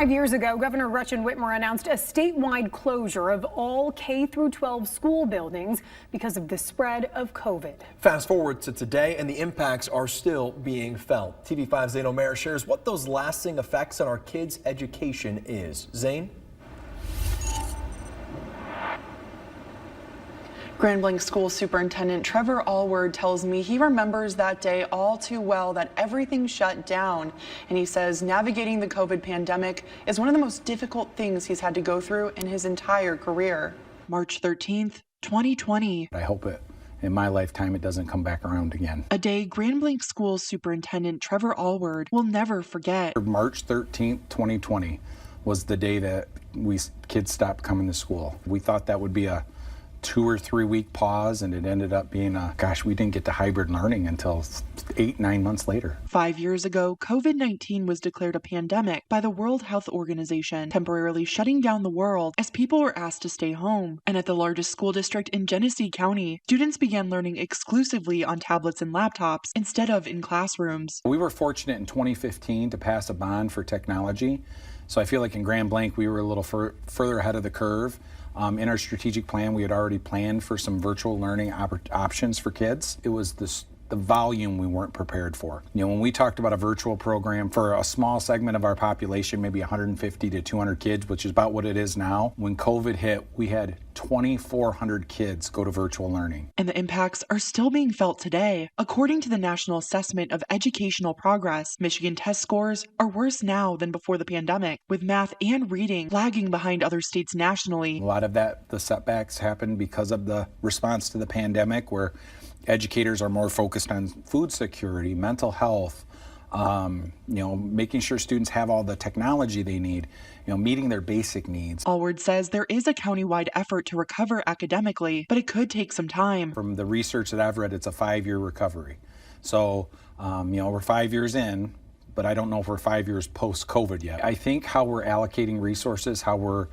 5 years ago, Governor Gretchen Whitmer announced a statewide closure of all K-12 school buildings because of the spread of COVID. Fast forward to today, and the impacts are still being felt. TV5's Zane O'Mara shares what those lasting effects on our kids' education is. Zane? Grand Blanc School Superintendent Trevor Allward tells me he remembers that day all too well, that everything shut down. And he says navigating the COVID pandemic is one of the most difficult things he's had to go through in his entire career. March 13th, 2020. I hope in my lifetime it doesn't come back around again. A day Grand Blanc School Superintendent Trevor Allward will never forget. March 13th, 2020 was the day that kids stopped coming to school. We thought that would be a 2 or 3 week pause, and it ended up being we didn't get to hybrid learning until 8-9 months later. 5 years ago, COVID-19 was declared a pandemic by the World Health Organization, temporarily shutting down the world as people were asked to stay home. And at the largest school district in Genesee County, students began learning exclusively on tablets and laptops instead of in classrooms. We were fortunate in 2015 to pass a bond for technology. So I feel like in Grand Blanc, we were a little further ahead of the curve. In our strategic plan, we had already planned for some virtual learning options for kids. It was the volume we weren't prepared for. You know, when we talked about a virtual program for a small segment of our population, maybe 150 to 200 kids, which is about what it is now, when COVID hit, we had 2,400 kids go to virtual learning. And the impacts are still being felt today. According to the National Assessment of Educational Progress, Michigan test scores are worse now than before the pandemic, with math and reading lagging behind other states nationally. A lot of the setbacks happened because of the response to the pandemic, where educators are more focused on food security, mental health, making sure students have all the technology they need, meeting their basic needs. Allward says there is a countywide effort to recover academically, but it could take some time. From the research that I've read, it's a 5-year recovery. So, we're 5 years in, but I don't know if we're 5 years post-COVID yet. I think how we're allocating resources, how we're,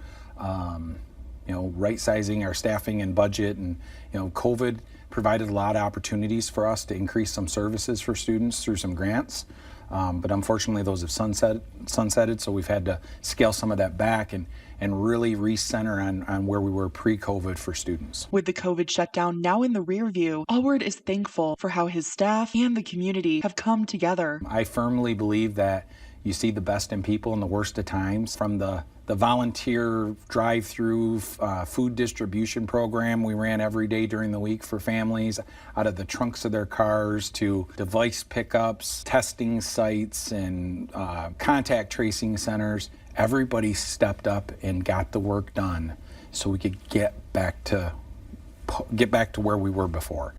right-sizing our staffing and budget, and, COVID provided a lot of opportunities for us to increase some services for students through some grants. But unfortunately, those have sunsetted, so we've had to scale some of that back and really recenter on where we were pre-COVID for students. With the COVID shutdown now in the rear view, Allward is thankful for how his staff and the community have come together. I firmly believe that you see the best in people in the worst of times. From the volunteer drive-through food distribution program we ran every day during the week for families out of the trunks of their cars, to device pickups, testing sites, and contact tracing centers. Everybody stepped up and got the work done so we could get back to where we were before.